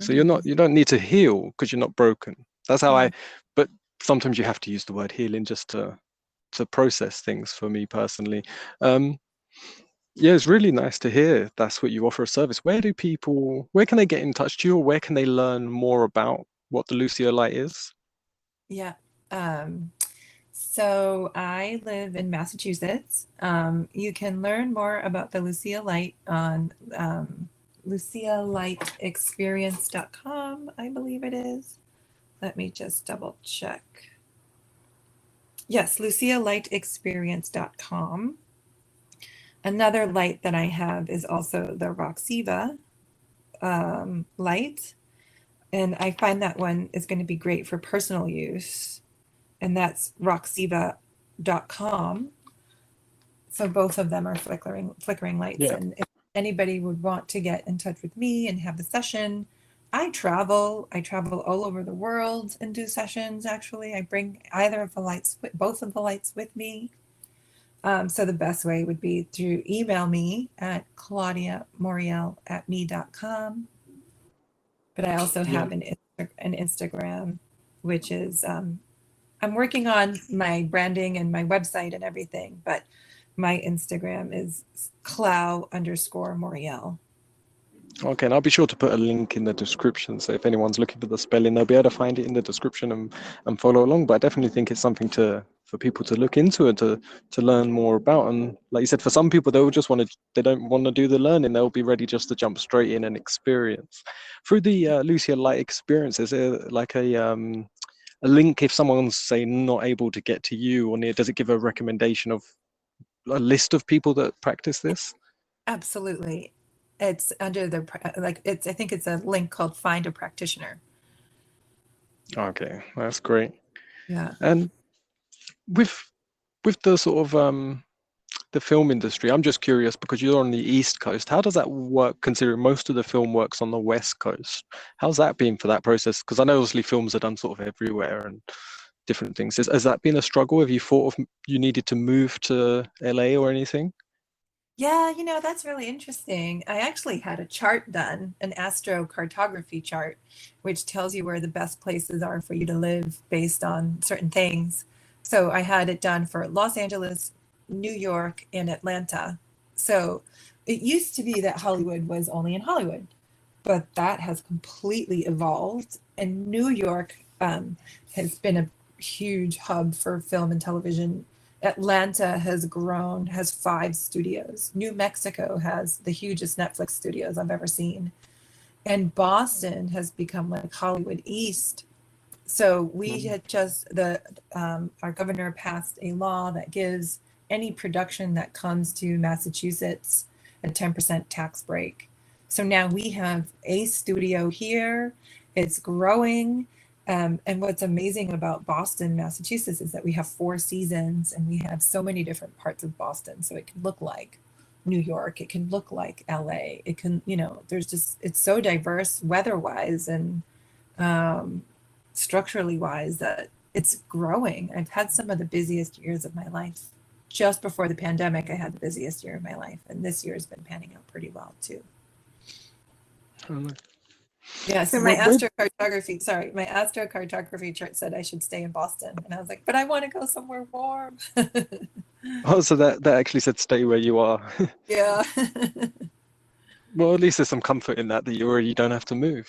S1: So
S2: Mm.
S1: you don't need to heal because you're not broken. That's how
S2: Mm.
S1: but sometimes you have to use the word healing just to process things for me personally. Um, yeah, it's really nice to hear that's what you offer a service. Where can they get in touch to you, or where can they learn more about what the Lucia Light is?
S2: Yeah. Um, so I live in Massachusetts. You can learn more about the Lucia Light on LuciaLightExperience.com, I believe it is. Let me just double check. Yes, LuciaLightExperience.com. Another light that I have is also the Roxiva light. And I find that one is going to be great for personal use. And that's roxiva.com. So both of them are flickering lights.
S1: Yeah.
S2: And if anybody would want to get in touch with me and have the session, I travel all over the world and do sessions. Actually, I bring either of the lights, both of the lights with me. So the best way would be to email me at claudiamoriel@me.com. But I also have an Instagram, which is I'm working on my branding and my website and everything, but my Instagram is Clow_Moriel.
S1: Okay, and I'll be sure to put a link in the description. So if anyone's looking for the spelling, they'll be able to find it in the description and follow along. But I definitely think it's something for people to look into and to learn more about. And like you said, for some people, they don't want to do the learning. They'll be ready just to jump straight in and experience. Through the Lucia Light experience, is there like a link if someone's, say, not able to get to you, or does it give a recommendation of a list of people that practice this?
S2: Absolutely. It's under the I think it's a link called Find a Practitioner.
S1: Okay, that's great.
S2: Yeah.
S1: And with the sort of the film industry, I'm just curious because you're on the East Coast. How does that work, considering most of the film works on the West Coast? How's that been for that process? Because I know obviously films are done sort of everywhere and different things. Has that been a struggle? Have you thought of you needed to move to LA or anything?
S2: Yeah, that's really interesting. I actually had a chart done, an astrocartography chart, which tells you where the best places are for you to live based on certain things. So I had it done for Los Angeles, New York, and Atlanta. So it used to be that Hollywood was only in Hollywood, but that has completely evolved. And New York has been a huge hub for film and television. Atlanta has grown, has 5 studios. New Mexico has the hugest Netflix studios I've ever seen. And Boston has become like Hollywood East. So we had our governor passed a law that gives any production that comes to Massachusetts a 10% tax break. So now we have a studio here. It's growing. And what's amazing about Boston, Massachusetts, is that we have 4 seasons and we have so many different parts of Boston. So it can look like New York, it can look like LA, it can, it's so diverse weather-wise and structurally wise that it's growing. I've had some of the busiest years of my life. Just before the pandemic, I had the busiest year of my life. And this year has been panning out pretty well too. Yeah, so my astrocartography chart said I should stay in Boston. And I was like, but I want to go somewhere warm.
S1: Oh, so that actually said stay where you are.
S2: Yeah.
S1: Well, at least there's some comfort in that you don't have to move.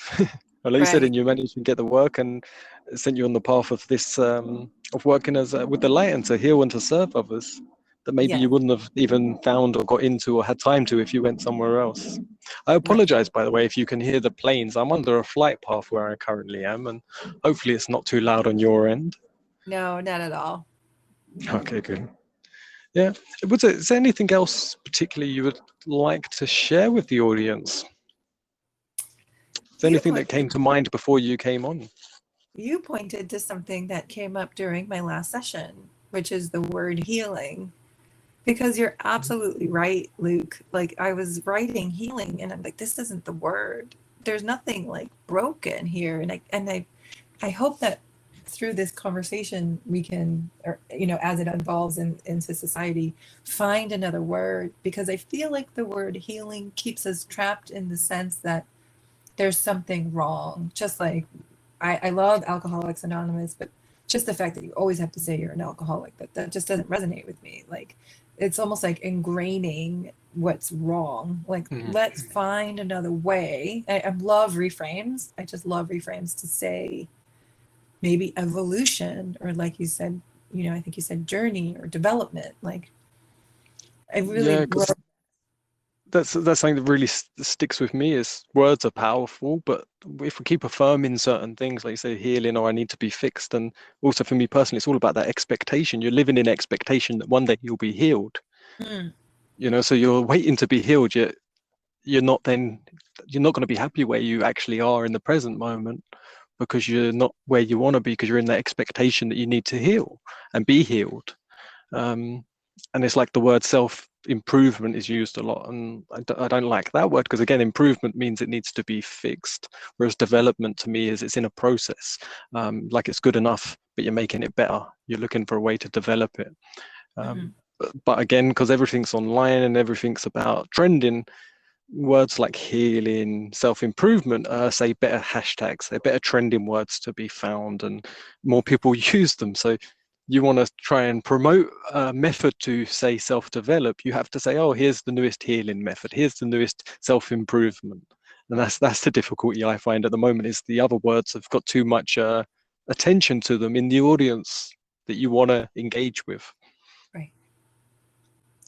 S1: Well, like you said,
S2: Right.
S1: and you managed to get the work and sent you on the path of this of working as with the light and to heal and to serve others that maybe
S2: Yeah.
S1: you wouldn't have even found or got into or had time to if you went somewhere else. I
S2: Right.
S1: apologize, by the way, if you can hear the planes. I'm under a flight path where I currently am, and hopefully it's not too loud on your end.
S2: No, not at all.
S1: Okay, good. Yeah. Is there anything else particularly you would like to share with the audience? Is there anything that came to mind before you came on?
S2: You pointed to something that came up during my last session, which is the word healing. Because you're absolutely right, Luke. Like I was writing healing and I'm like, this isn't the word. There's nothing like broken here. And I hope that through this conversation we can, or as it evolves into society, find another word, because I feel like the word healing keeps us trapped in the sense that there's something wrong. Just like I love Alcoholics Anonymous, but just the fact that you always have to say you're an alcoholic, that just doesn't resonate with me. Like it's almost like ingraining what's wrong. Like let's find another way. I love reframes. I just love reframes to say maybe evolution, or like you said, I think you said journey or development. Like I really love.
S1: That's something that really sticks with me. Is words are powerful, but if we keep affirming certain things, like you say, healing, or I need to be fixed, and also for me personally, it's all about that expectation. You're living in expectation that one day you'll be healed. So you're waiting to be healed, yet you're not then you're not going to be happy where you actually are in the present moment, because you're not where you want to be, because you're in that expectation that you need to heal and be healed. And it's like the word self improvement is used a lot, and I don't like that word, because again, improvement means it needs to be fixed, whereas development to me is it's in a process. Like it's good enough, but you're making it better, you're looking for a way to develop it.
S2: Mhm.
S1: But again, because everything's online and everything's about trending, words like healing, self-improvement are, say, better hashtags. They're better trending words to be found, and more people use them. So you want to try and promote a method to, say, self-develop, you have to say, oh, here's the newest healing method, here's the newest self-improvement. And that's the difficulty I find at the moment, is the other words have got too much attention to them in the audience that you want to engage with.
S2: Right.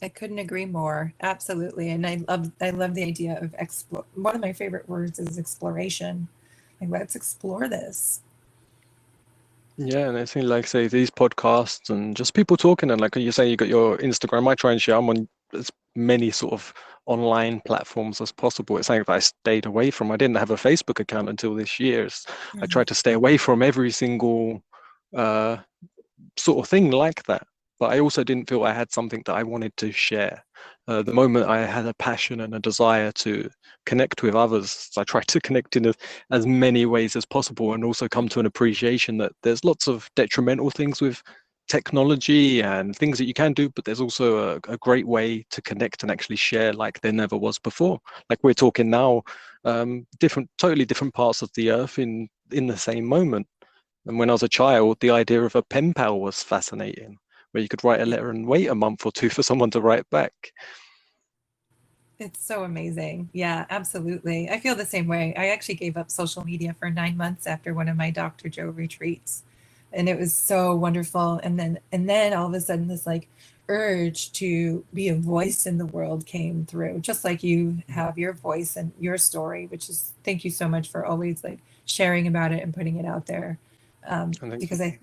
S2: I couldn't agree more. Absolutely. And I love the idea of explore. One of my favorite words is exploration. Like, let's explore this.
S1: Yeah, and I think, like, say, these podcasts and just people talking, and like you say, you got your Instagram. I try and share. I'm on as many sort of online platforms as possible. It's something that I stayed away from. I didn't have a Facebook account until this year. I
S2: Mhm.
S1: tried to stay away from every single uh, sort of thing like that. But I also didn't feel I had something that I wanted to share. The moment I had a passion and a desire to connect with others, I tried to connect in as many ways as possible, and also come to an appreciation that there's lots of detrimental things with technology and things that you can do, but there's also a great way to connect and actually share like there never was before. Like we're talking now, totally different parts of the earth in the same moment. And when I was a child, the idea of a pen pal was fascinating, where you could write a letter and wait a month or two for someone to write back.
S2: It's so amazing. Yeah, absolutely. I feel the same way. I actually gave up social media for 9 months after one of my Dr. Joe retreats. And it was so wonderful. And then all of a sudden this like urge to be a voice in the world came through, just like you have your voice and your story, which is thank you so much for always like sharing about it and putting it out there.
S1: I think,
S2: Because I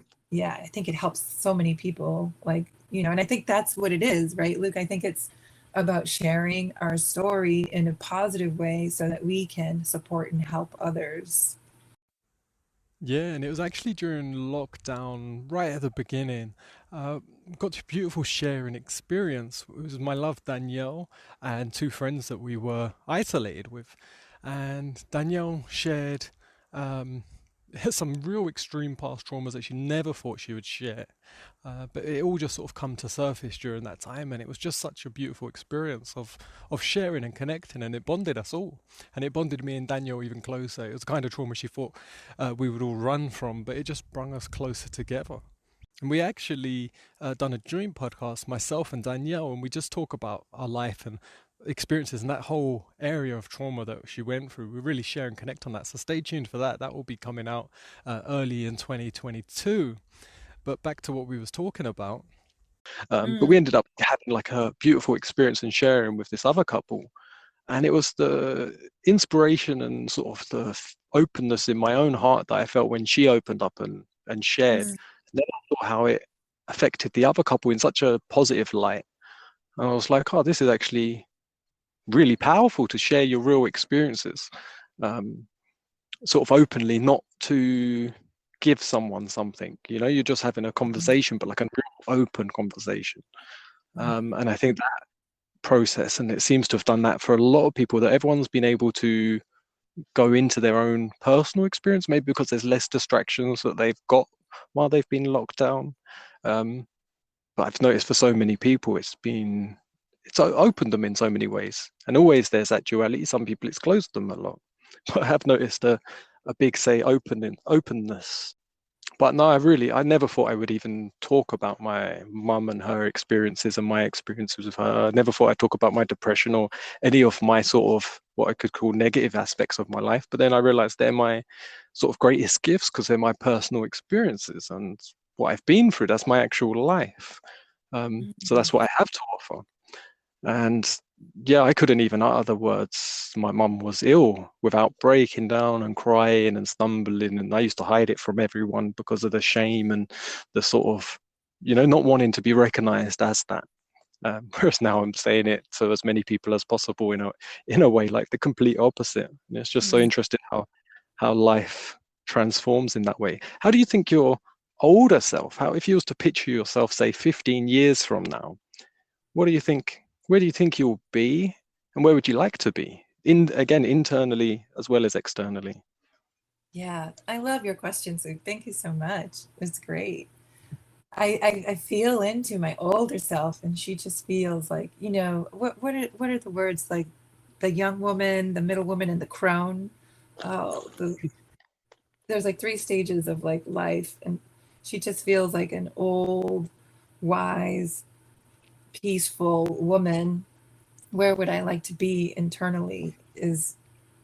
S2: think it helps so many people, like, and I think that's what it is, right, Luke? I think it's about sharing our story in a positive way so that we can support and help others.
S1: yeah, and it was actually during lockdown, right at the beginning. Got a beautiful sharing experience. It was my love Danielle and two friends that we were isolated with, and Danielle shared um, some real extreme past traumas that she never thought she would share. But it all just sort of come to surface during that time, and it was just such a beautiful experience of sharing and connecting, and it bonded us all, and it bonded me and Daniel even closer. It was the kind of trauma she thought we would all run from, but it just brought us closer together. And we actually done a joint podcast, myself and Danielle, and we just talk about our life and experiences and that whole area of trauma that she went through. We really share and connect on that. So stay tuned for that. That will be coming out early in 2022. But back to what we was talking about. But we
S2: Mm,
S1: ended up having like a beautiful experience and sharing with this other couple. And it was the inspiration and sort of the openness in my own heart that I felt when she opened up and shared.
S2: mm,
S1: And then I saw how it affected the other couple in such a positive light. And I was like, oh, this is actually really powerful to share your real experiences, um, sort of openly, not to give someone something. You're just having a
S2: mhm,
S1: conversation, but like a real open conversation.
S2: right.
S1: And I think that process, and it seems to have done that for a lot of people, that everyone's been able to go into their own personal experience, maybe because there's less distractions that they've got while they've been locked down. Um, but I've noticed for so many people, it's opened them in so many ways, and always there's that duality. Some people it's closed them a lot, but I have noticed a big, say, openness. But no, I never thought I would even talk about my mum and her experiences and my experiences with her. I never thought I'd talk about my depression or any of my sort of what I could call negative aspects of my life. But then I realized they're my sort of greatest gifts, because they're my personal experiences and what I've been through. That's my actual life. So
S2: Mhm.
S1: that's what I have to offer. And yeah, I couldn't even utter the words. My mum was ill without breaking down and crying and stumbling. And I used to hide it from everyone because of the shame and the sort of, not wanting to be recognized as that. Whereas now I'm saying it to as many people as possible in a way like the complete opposite. And it's just so
S2: Mhm.
S1: interesting how life transforms in that way. How do you think your older self, how if you was to picture yourself, say 15 years from now, what do you think, where do you think you'll be and where would you like to be? Again, internally as well as externally.
S2: Yeah, I love your question, Sue. Thank you so much. It's great. I feel into my older self, and she just feels like, what are the words like the young woman, the middle woman, and the crone? Oh, there's like three stages of like life, and she just feels like an old, wise, peaceful woman. Where would I like to be internally is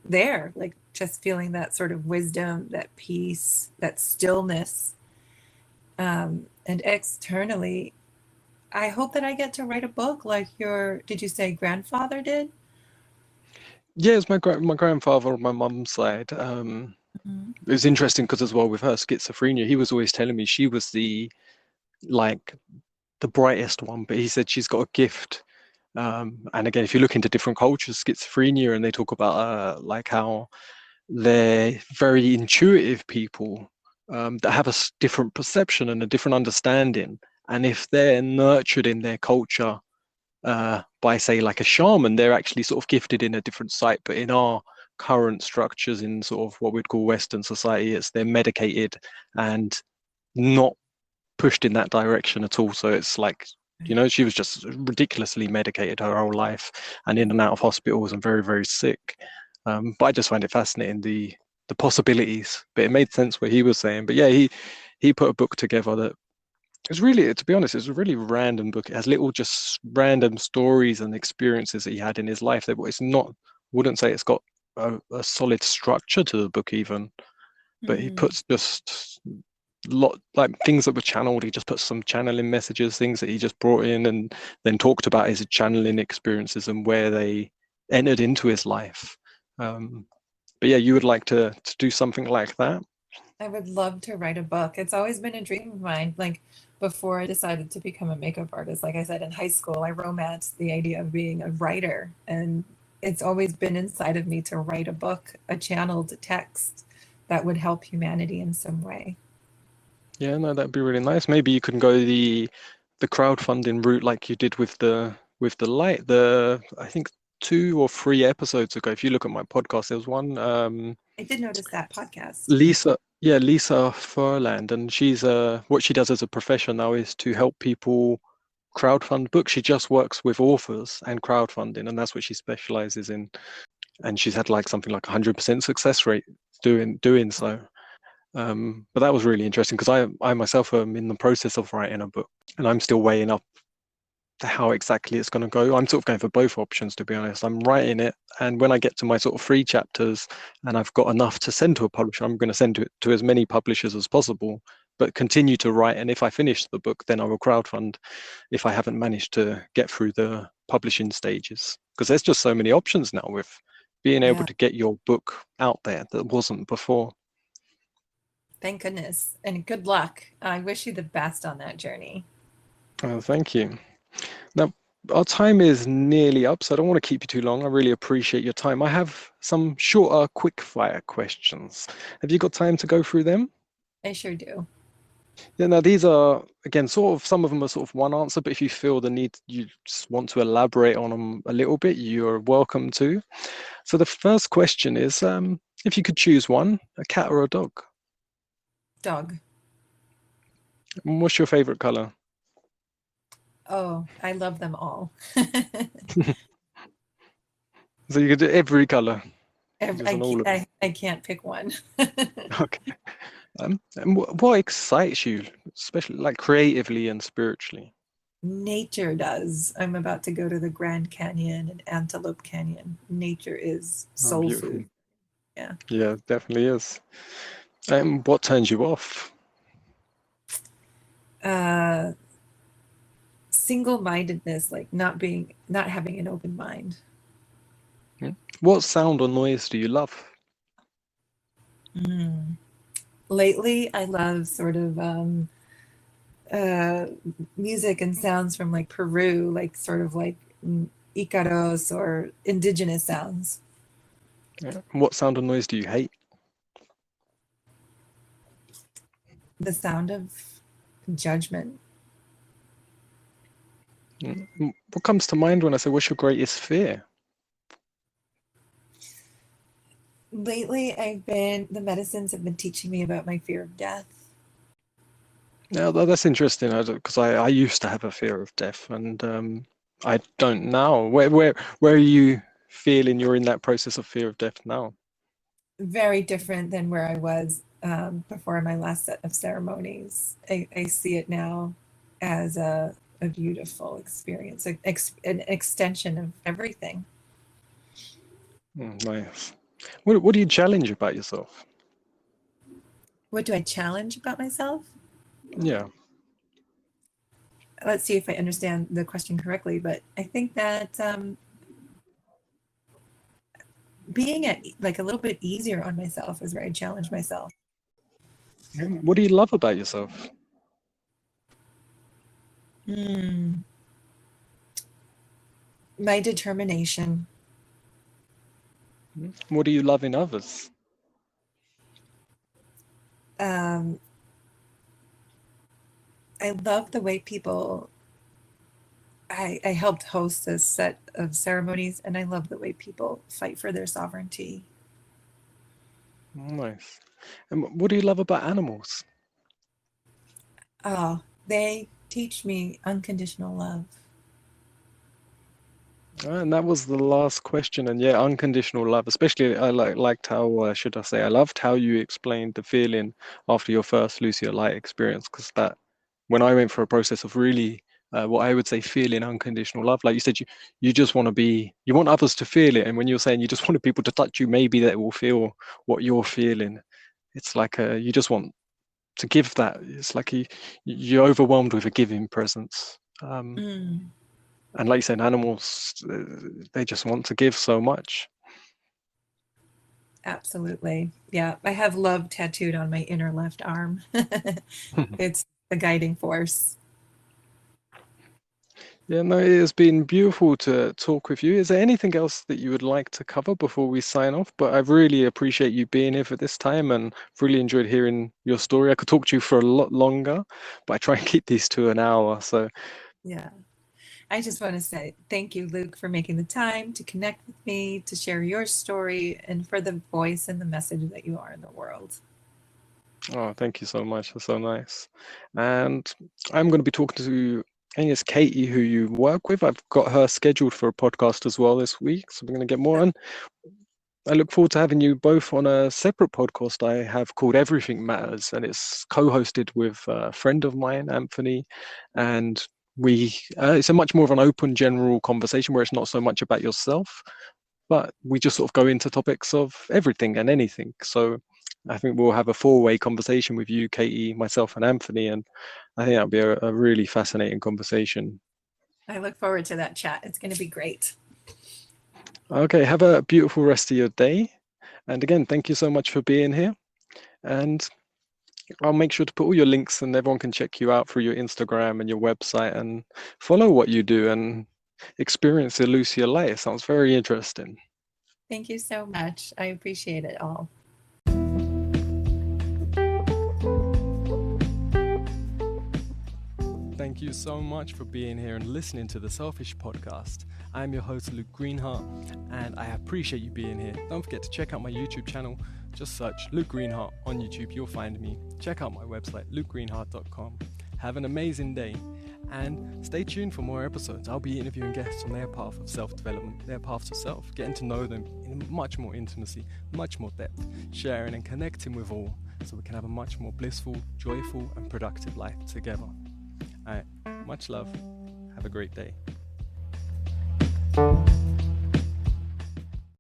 S2: there, like just feeling that sort of wisdom, that peace, that stillness. And externally, I hope that I get to write a book like did you say grandfather did?
S1: Yeah, it's my grandfather on my mum's side.
S2: Mhm.
S1: It was interesting because as well with her schizophrenia, he was always telling me she was like the brightest one, but he said she's got a gift. And again, if you look into different cultures, schizophrenia, and they talk about like how they're very intuitive people that have a different perception and a different understanding. And if they're nurtured in their culture by, say, like a shaman, they're actually sort of gifted in a different site. But in our current structures, in sort of what we'd call Western society, it's they're medicated and not pushed in that direction at all. So it's like, she was just ridiculously medicated her whole life and in and out of hospitals and very, very sick. But I just find it fascinating the possibilities. But it made sense what he was saying. But yeah, he put a book together that it's really, to be honest, it's a really random book. It has little just random stories and experiences that he had in his life. It's not, wouldn't say it's got a solid structure to the book even, but he
S2: Mhm.
S1: puts just lot like things that were channeled. He just put some channeling messages, things that he just brought in, and then talked about his channeling experiences and where they entered into his life. But yeah, you would like to do something like that?
S2: I would love to write a book. It's always been a dream of mine. Like before I decided to become a makeup artist, like I said in high school, I romanced the idea of being a writer. And it's always been inside of me to write a book, a channeled text that would help humanity in some way.
S1: Yeah, no, that'd be really nice. Maybe you can go the crowdfunding route like you did with the light. I think 2 or 3 episodes ago, if you look at my podcast, there was one.
S2: I did notice that podcast.
S1: Lisa Furland, and she's what she does as a profession now is to help people crowdfund books. She just works with authors and crowdfunding, and that's what she specializes in. And she's had like something like 100% success rate doing so. But that was really interesting because I myself am in the process of writing a book, and I'm still weighing up how exactly it's going to go. I'm sort of going for both options, to be honest. I'm writing it, and when I get to my sort of 3 chapters and I've got enough to send to a publisher, I'm going to send it to as many publishers as possible, but continue to write. And if I finish the book, then I will crowdfund if I haven't managed to get through the publishing stages. Because there's just so many options now with being able
S2: Yeah,
S1: to get your book out there that wasn't before.
S2: thank goodness. And good luck. I wish you the best on that journey.
S1: Thank you. Now, our time is nearly up, so I don't want to keep you too long. I really appreciate your time. I have some shorter, quick fire questions. Have you got time to go through them?
S2: I sure do.
S1: Yeah, now these are, again, sort of, some of them are sort of one answer, but if you feel the need, you just want to elaborate on them a little bit, you're welcome to. So the first question is, if you could choose one, a cat or a dog,
S2: Dog.
S1: what's your favorite color?
S2: Oh, I love them all.
S1: So you could do every color, just
S2: I,
S1: on all of them.
S2: I can't pick one.
S1: Okay. And what excites you, especially like creatively and spiritually?
S2: Nature does. I'm about to go to the Grand Canyon and Antelope Canyon. Nature is
S1: Oh,
S2: soul
S1: beautiful.
S2: food. Yeah.
S1: Yeah, definitely is. What turns you off?
S2: Uh, Single-mindedness, like not having an open mind.
S1: Hmm? What sound or noise do you love?
S2: Mm. Lately, I love sort of uh, music and sounds from like Peru, like sort of like Icaros or indigenous sounds.
S1: Yeah. What sound or noise do you hate?
S2: The sound of judgment.
S1: What comes to mind when I say, what's your greatest fear?
S2: Lately, the medicines have been teaching me about my fear of death.
S1: Yeah, that's interesting because I used to have a fear of death, and I don't now. Where are you feeling you're in that process of fear of death now?
S2: Very different than where I was before my last set of ceremonies. I see it now as a beautiful experience, an extension of everything.
S1: Nice. What do you challenge about yourself?
S2: What do I challenge about myself?
S1: Yeah.
S2: Let's see if I understand the question correctly, but I think that being at like a little bit easier on myself is where I challenge myself.
S1: What do you love about yourself?
S2: My determination.
S1: What do you love in others?
S2: Um, I love the way people. I helped host this set of ceremonies, and I love the way people fight for their sovereignty.
S1: Nice. And what do you love about animals?
S2: Oh, they teach me unconditional love.
S1: And that was the last question. And yeah, unconditional love. Especially, I liked how should I say? I loved how you explained the feeling after your first Lucia Light experience, because that when I went for a process of really what I would say feeling unconditional love, like you said, you just want to be, you want others to feel it, and when you're saying you just want people to touch you, maybe they will feel what you're feeling. It's like you just want to give that. It's like you're overwhelmed with a giving presence.
S2: Mm,
S1: And like you said, animals, they just want to give so much.
S2: absolutely. Yeah, I have love tattooed on my inner left arm. It's the guiding force.
S1: Yeah, no, it has been beautiful to talk with you. Is there anything else that you would like to cover before we sign off? But I really appreciate you being here for this time and really enjoyed hearing your story. I could talk to you for a lot longer, but I try and keep these to an hour. So
S2: Yeah. I just want to say thank you, Luke, for making the time to connect with me, to share your story, and for the voice and the message that you are in the world.
S1: oh, thank you so much. That's so nice. And I'm going to be talking to, I think it's Katie who you work with. I've got her scheduled for a podcast as well this week. So we're going to get more on. I look forward to having you both on a separate podcast I have called Everything Matters, and it's co-hosted with a friend of mine, Anthony, and it's a much more of an open general conversation where it's not so much about yourself, but we just sort of go into topics of everything and anything. So I think we'll have a four-way conversation with you, Katie, myself, and Anthony, and I think that'll be a really fascinating conversation.
S2: I look forward to that chat. It's going to be great.
S1: Okay, have a beautiful rest of your day. And again, thank you so much for being here. And I'll make sure to put all your links and everyone can check you out through your Instagram and your website and follow what you do and experience the Lucia Light. It sounds very interesting.
S2: Thank you so much. I appreciate it all.
S1: Thank you so much for being here and listening to the Selfish Podcast. I'm your host, Luke Greenheart, and I appreciate you being here. Don't forget to check out my YouTube channel. Just search Luke Greenheart on YouTube. You'll find me. Check out my website, lukegreenheart.com. Have an amazing day and stay tuned for more episodes. I'll be interviewing guests on their path of self-development, their path to self, getting to know them in much more intimacy, much more depth, sharing and connecting with all so we can have a much more blissful, joyful and productive life together. All right, much love. Have a great day.